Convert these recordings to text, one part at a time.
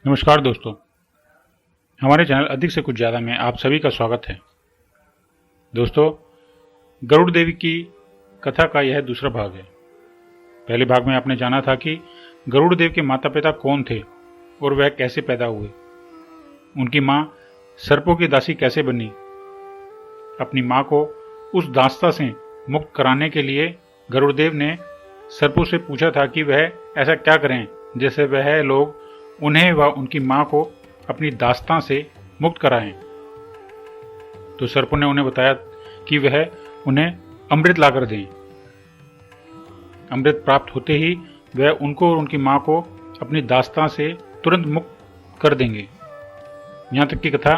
नमस्कार दोस्तों, हमारे चैनल अधिक से कुछ ज़्यादा में आप सभी का स्वागत है। दोस्तों, गरुड़ देवी की कथा का यह दूसरा भाग है। पहले भाग में आपने जाना था कि गरुड़ देव के माता पिता कौन थे और वह कैसे पैदा हुए, उनकी माँ सर्पों की दासी कैसे बनी, अपनी माँ को उस दास्ता से मुक्त कराने के लिए गरुड़ देव ने सर्पों से पूछा था कि वह ऐसा क्या करें जैसे वह लोग उन्हें व उनकी मां को अपनी दास्तां से मुक्त कराएं। तो सर्पों ने उन्हें बताया कि वह उन्हें अमृत लाकर दें। अमृत प्राप्त होते ही वह उनको और उनकी मां को अपनी दास्तां से तुरंत मुक्त कर देंगे। यहां तक की कथा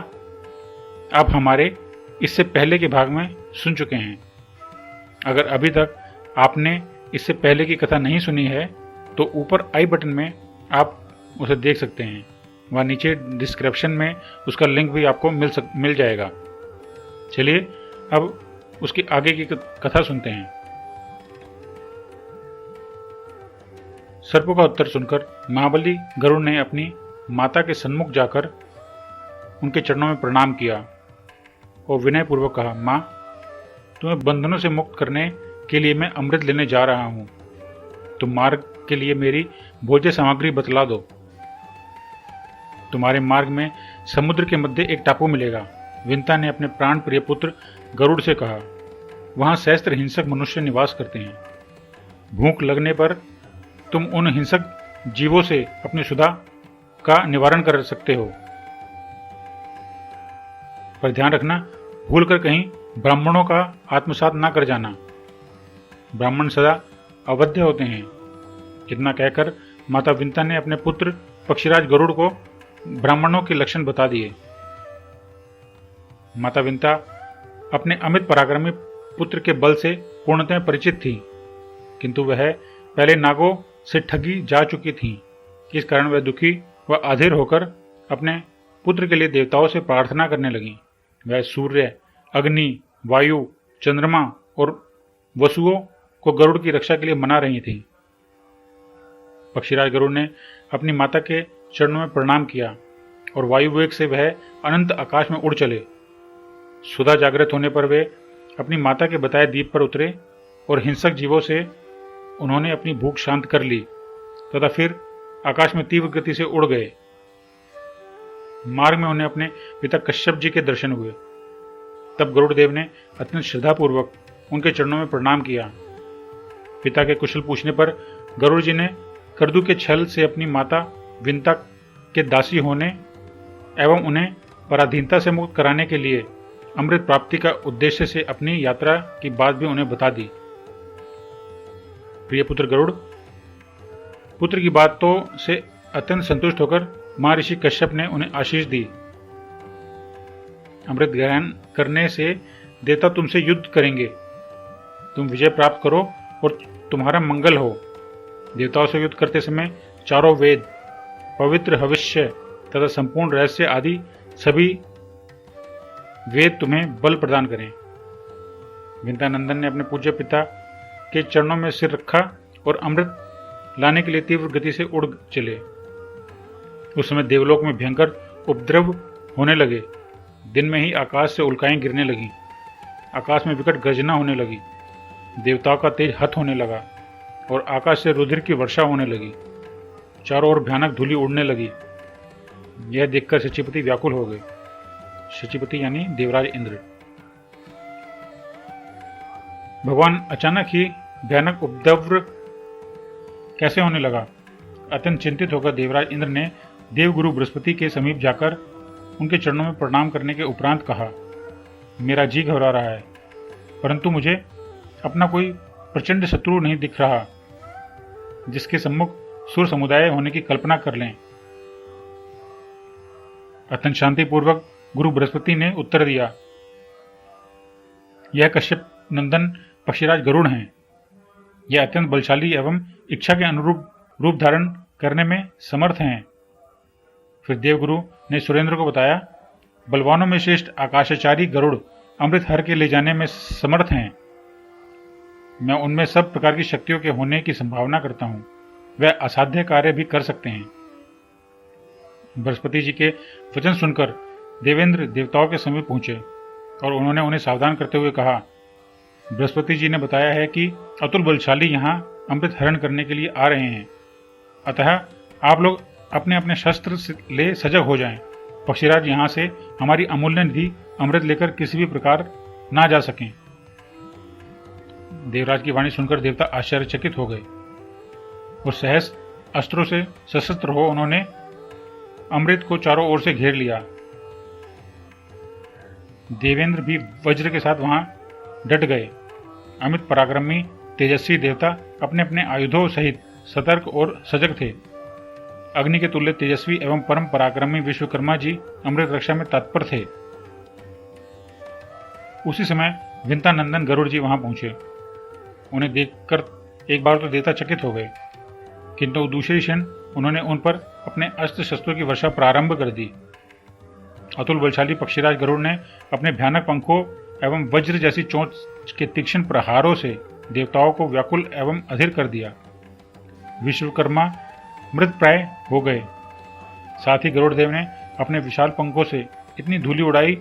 आप हमारे इससे पहले के भाग में सुन चुके हैं। अगर अभी तक आपने इससे पहले की कथा नहीं सुनी है तो ऊपर आई बटन में आप उसे देख सकते हैं, वहाँ नीचे डिस्क्रिप्शन में उसका लिंक भी आपको मिल जाएगा। चलिए अब उसकी आगे की कथा सुनते हैं। सर्पों का उत्तर सुनकर महाबली गरुड़ ने अपनी माता के सन्मुख जाकर उनके चरणों में प्रणाम किया और विनयपूर्वक कहा, माँ, तुम्हें बंधनों से मुक्त करने के लिए मैं अमृत लेने जा रहा हूँ। तुम मार्ग के लिए मेरी भोज्य सामग्री बतला दो। तुम्हारे मार्ग में समुद्र के मध्य एक टापू मिलेगा। विंता ने अपने प्राण प्रिय पुत्र गरुड़ से कहा, वहां सहस्त्र हिंसक मनुष्य निवास करते हैं। भूख लगने पर तुम उन हिंसक जीवों से अपनी सुधा का निवारण कर सकते हो, पर ध्यान रखना भूलकर कहीं ब्राह्मणों का आत्मसात ना कर जाना। ब्राह्मण सदा अवध्य होते हैं। इतना कहकर माता विंता ने अपने पुत्र पक्षीराज गरुड़ को ब्राह्मणों के लक्षण बता दिए। माता विंता अपने अमित पराक्रमी पुत्र के बल से पूर्णतः परिचित थी, किंतु वह पहले नागों से ठगी जा चुकी थी। इस कारण वह दुखी व अधीर होकर अपने पुत्र के लिए देवताओं से प्रार्थना करने लगी। वह सूर्य, अग्नि, वायु, चंद्रमा और वसुओं को गरुड़ की रक्षा के लिए मना रही थी। पक्षीराज गरुड़ ने अपनी माता के चरणों में प्रणाम किया और वायु वेग से वह अनंत आकाश में उड़ चले। सुधा जागृत होने पर वे अपनी माता के बताए द्वीप पर उतरे और हिंसक जीवों से उन्होंने अपनी भूख शांत कर ली तथा फिर आकाश में तीव्र गति से उड़ गए। मार्ग में उन्हें अपने पिता कश्यप जी के दर्शन हुए। तब गरुड़ देव ने अत्यंत श्रद्धापूर्वक उनके चरणों में प्रणाम किया। पिता के कुशल पूछने पर गरुड़ जी ने कर्दू के छल से अपनी माता विंता के दासी होने एवं उन्हें पराधीनता से मुक्त कराने के लिए अमृत प्राप्ति का उद्देश्य से अपनी यात्रा की बात भी उन्हें बता दी। प्रिय पुत्र गरुड़ पुत्र की बातों से अत्यंत संतुष्ट होकर महर्षि कश्यप ने उन्हें आशीष दी। अमृत ग्रहण करने से देवता तुमसे युद्ध करेंगे। तुम विजय प्राप्त करो और तुम्हारा मंगल हो। देवताओं से युद्ध करते समय चारों वेद, पवित्र हविष्य तथा संपूर्ण रहस्य आदि सभी वेद तुम्हें बल प्रदान करें। विंतानंदन ने अपने पूज्य पिता के चरणों में सिर रखा और अमृत लाने के लिए तीव्र गति से उड़ चले। उस समय देवलोक में भयंकर उपद्रव होने लगे। दिन में ही आकाश से उल्काएं गिरने लगी। आकाश में विकट गर्जना होने लगी। देवताओं का तेज हत होने लगा और आकाश से रुधिर की वर्षा होने लगी। चारों ओर भयानक धूलि उड़ने लगी। यह देखकर शचीपति व्याकुल हो गए। शचीपति यानी देवराज इंद्र। भगवान अचानक ही भयानक उपद्रव कैसे होने लगा। अत्यंत चिंतित होकर देवराज इंद्र ने देवगुरु बृहस्पति के समीप जाकर उनके चरणों में प्रणाम करने के उपरांत कहा, मेरा जी घबरा रहा है, परंतु मुझे अपना कोई प्रचंड शत्रु नहीं दिख रहा जिसके सम्मुख सुर समुदाय होने की कल्पना कर लें। अत्यंत शांतिपूर्वक गुरु बृहस्पति ने उत्तर दिया, यह कश्यप नंदन पक्षीराज गरुड़ हैं। यह अत्यंत बलशाली एवं इच्छा के अनुरूप रूप धारण करने में समर्थ हैं। फिर देवगुरु ने सुरेंद्र को बताया, बलवानों में श्रेष्ठ आकाशाचारी गरुड़ अमृत हर के ले जाने में समर्थ हैं। मैं उनमें सब प्रकार की शक्तियों के होने की संभावना करता हूं। वह असाध्य कार्य भी कर सकते हैं। बृहस्पति जी के वचन सुनकर देवेंद्र देवताओं के समीप पहुंचे और उन्होंने उन्हें सावधान करते हुए कहा, बृहस्पति जी ने बताया है कि अतुल बलशाली यहाँ अमृत हरण करने के लिए आ रहे हैं, अतः आप लोग अपने अपने शस्त्र ले सजग हो जाएं। पक्षीराज यहाँ से हमारी अमूल्य निधि अमृत लेकर किसी भी प्रकार ना जा सकें। देवराज की वाणी सुनकर देवता आश्चर्यचकित हो गए और सहस अस्त्रों से सशस्त्र हो उन्होंने अमृत को चारों ओर से घेर लिया। देवेंद्र भी वज्र के साथ वहां डट गए। अमित पराक्रमी तेजस्वी देवता अपने अपने आयुधों सहित सतर्क और सजग थे। अग्नि के तुल्य तेजस्वी एवं परम पराक्रमी विश्वकर्मा जी अमृत रक्षा में तत्पर थे। उसी समय विंतानंदन गरुड़ जी वहां पहुंचे। उन्हें देखकर एक बार तो देवता चकित हो गए, किंतु दूसरे क्षण उन्होंने उन पर अपने अस्त्र शस्त्रों की वर्षा प्रारंभ कर दी। अतुल बलशाली पक्षीराज गरुड़ ने अपने भयानक पंखों एवं वज्र जैसी चोंच के तीक्ष्ण प्रहारों से देवताओं को व्याकुल एवं अधीर कर दिया। विश्वकर्मा मृत प्राय हो गए। साथ ही गरुड़ देव ने अपने विशाल पंखों से इतनी धूलि उड़ाई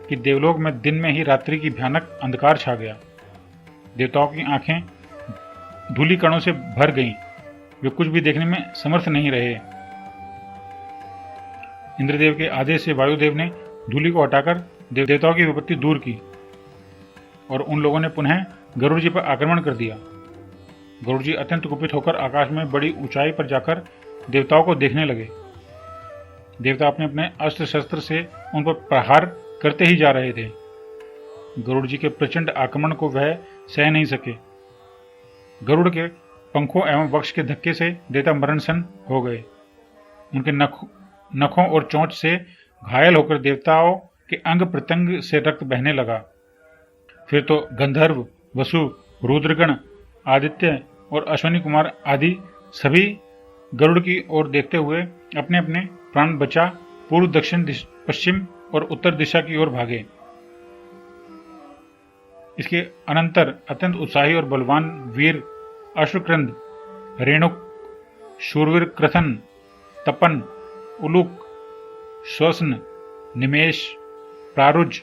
कि देवलोक में दिन में ही रात्रि की भयानक अंधकार छा गया। देवताओं की आंखें धूलि कणों से भर गईं। वे कुछ भी देखने में समर्थ नहीं रहे। इंद्रदेव के आदेश से वायुदेव ने धूलि को हटाकर देवताओं की विपत्ति दूर की और उन लोगों ने पुनः गरुड़ जी पर आक्रमण कर दिया। गरुड़ जी अत्यंत कुपित होकर आकाश में बड़ी ऊंचाई पर जाकर देवताओं को देखने लगे। देवता अपने अपने अस्त्र शस्त्र से उन पर प्रहार करते ही जा रहे थे। गरुड़ जी के प्रचंड आक्रमण को वह सह नहीं सके। गरुड़ के पंखों एवं वक्ष के धक्के से देवता मरणसन हो गए। उनके नखों और चोंच से घायल होकर देवताओं के अंग प्रत्यंग से रक्त बहने लगा। फिर तो गंधर्व, वसु, रुद्रगण, आदित्य और अश्विनी कुमार आदि सभी गरुड़ की ओर देखते हुए अपने अपने प्राण बचा पूर्व, दक्षिण, पश्चिम और उत्तर दिशा की ओर भागे। इसके अनंतर अत्यंत उत्साही और बलवान वीर अश्वक्रंद, रेणुक, शूरवीर क्रथन, तपन, उलूक, श्वसन, निमेश, प्रारुज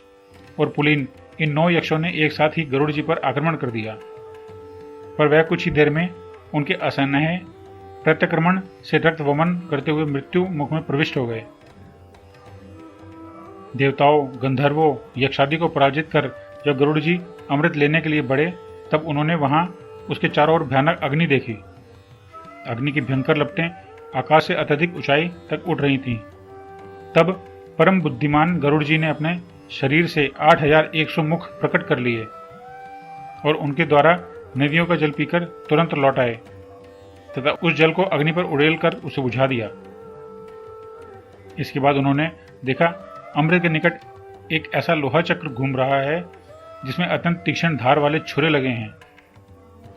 और पुलिन, इन 9 यक्षों ने एक साथ ही गरुड़ जी पर आक्रमण कर दिया। पर वह कुछ ही देर में उनके असन्नह प्रत्यक्रमण से रक्त वमन करते हुए मृत्यु मुख में प्रविष्ट हो गए। देवताओं, गंधर्वों, यक्षादि को पराजित कर जब गरुड़ जी अमृत लेने के लिए बढ़े, तब उन्होंने वहां उसके चारों ओर भयानक अग्नि देखी। अग्नि की भयंकर लपटें आकाश से अत्यधिक ऊंचाई तक उठ रही थीं। तब परम बुद्धिमान गरुड़ जी ने अपने शरीर से 8100 मुख प्रकट कर लिए और उनके द्वारा नदियों का जल पीकर तुरंत लौट आए तथा उस जल को अग्नि पर उड़ेल कर उसे बुझा दिया। इसके बाद उन्होंने देखा अमृत के निकट एक ऐसा लोहा चक्र घूम रहा है जिसमें अत्यंत तीक्ष्ण धार वाले छुरे लगे हैं।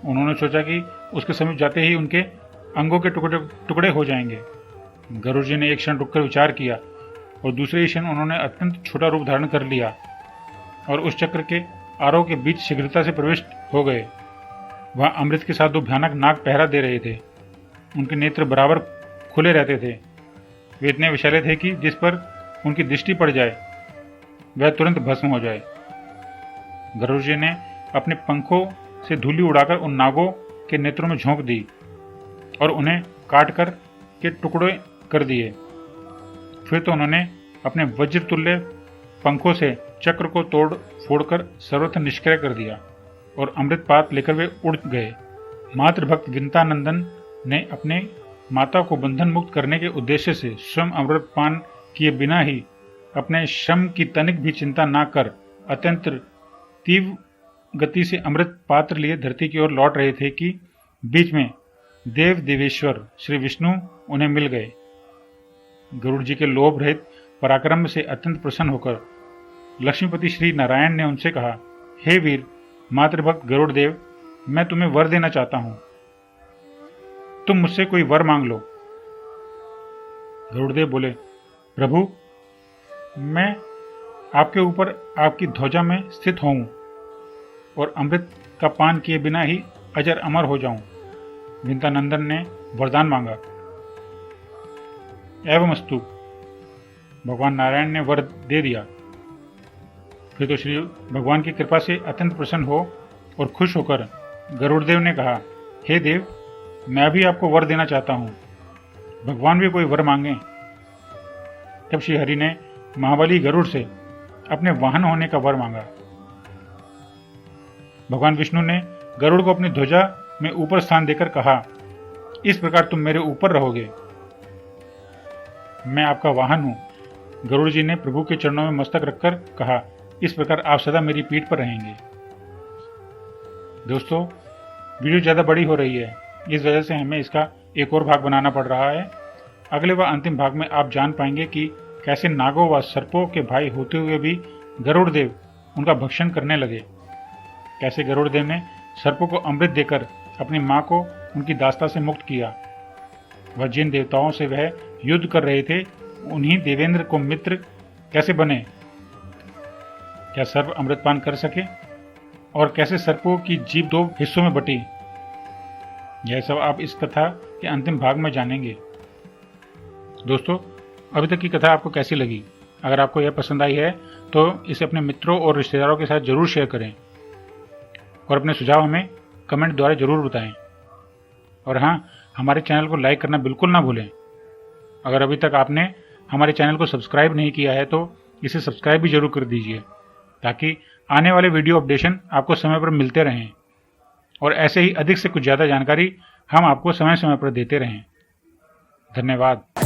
उन्होंने सोचा कि उसके समीप जाते ही उनके अंगों के टुकड़े हो जाएंगे। गरुड़ जी ने एक क्षण रुककर विचार किया और दूसरे ही क्षण उन्होंने अत्यंत छोटा रूप धारण कर लिया और उस चक्र के आरों के बीच शीघ्रता से प्रविष्ट हो गए। वहां अमृत के साथ 2 भयानक नाग पहरा दे रहे थे। उनके नेत्र बराबर खुले रहते थे। वे इतने विशाले थे कि जिस पर उनकी दृष्टि पड़ जाए वह तुरंत भस्म हो जाए। गरुड़ जी ने अपने पंखों से धूलि उड़ाकर उन नागों के नेत्रों में झोंक दी और उन्हें काट कर के टुकड़े कर दिए। फिर तो उन्होंने अपने वज्र तुल्य पंखों से चक्र को तोड़ फोड़कर सर्वथा निष्क्रिय कर दिया और अमृतपात लेकर वे उड़ गए। मातृभक्त विंतानंदन ने अपने माता को बंधन मुक्त करने के उद्देश्य से स्वयं अमृतपान किए बिना ही अपने श्रम की तनिक भी चिंता न कर अत्यंत तीव्र गति से अमृत पात्र लिए धरती की ओर लौट रहे थे कि बीच में देव देवेश्वर श्री विष्णु उन्हें मिल गए। गरुड़ जी के लोभ रहित पराक्रम से अत्यंत प्रसन्न होकर लक्ष्मीपति श्री नारायण ने उनसे कहा, हे वीर मातृभक्त गरुड़ देव, मैं तुम्हें वर देना चाहता हूं। तुम मुझसे कोई वर मांग लो। गरुड़देव बोले, प्रभु, मैं आपके ऊपर आपकी ध्वजा में स्थित होऊं और अमृत का पान किए बिना ही अजर अमर हो जाऊं। विंतानंदन ने वरदान मांगा। एवमस्तु, भगवान नारायण ने वर दे दिया। फिर तो श्री भगवान की कृपा से अत्यंत प्रसन्न हो और खुश होकर गरुड़देव ने कहा, हे देव, मैं भी आपको वर देना चाहता हूँ, भगवान भी कोई वर मांगे। तब श्री हरि ने महाबली गरुड़ से अपने वाहन होने का वर मांगा। भगवान विष्णु ने गरुड़ को अपनी ध्वजा में ऊपर स्थान देकर कहा, इस प्रकार तुम मेरे ऊपर रहोगे, मैं आपका वाहन हूं। गरुड़ जी ने प्रभु के चरणों में मस्तक रखकर कहा, इस प्रकार आप सदा मेरी पीठ पर रहेंगे। दोस्तों, वीडियो ज़्यादा बड़ी हो रही है, इस वजह से हमें इसका एक और भाग बनाना पड़ रहा है। अगले व अंतिम भाग में आप जान पाएंगे कि कैसे नागों व सर्पों के भाई होते हुए भी गरुड़ देव उनका भक्षण करने लगे, कैसे गरुड़ देव ने सर्पों को अमृत देकर अपनी मां को उनकी दास्ता से मुक्त किया, वह जिन देवताओं से वह युद्ध कर रहे थे उन्हीं देवेंद्र को मित्र कैसे बने, क्या सर्प अमृतपान कर सके, और कैसे सर्पों की जीभ 2 हिस्सों में बटी। यह सब आप इस कथा के अंतिम भाग में जानेंगे। दोस्तों, अभी तक की कथा आपको कैसी लगी? अगर आपको यह पसंद आई है तो इसे अपने मित्रों और रिश्तेदारों के साथ जरूर शेयर करें और अपने सुझाव हमें कमेंट द्वारा जरूर बताएं। और हाँ, हमारे चैनल को लाइक करना बिल्कुल ना भूलें। अगर अभी तक आपने हमारे चैनल को सब्सक्राइब नहीं किया है तो इसे सब्सक्राइब भी जरूर कर दीजिए, ताकि आने वाले वीडियो अपडेशन आपको समय पर मिलते रहें और ऐसे ही अधिक से कुछ ज़्यादा जानकारी हम आपको समय समय पर देते रहें। धन्यवाद।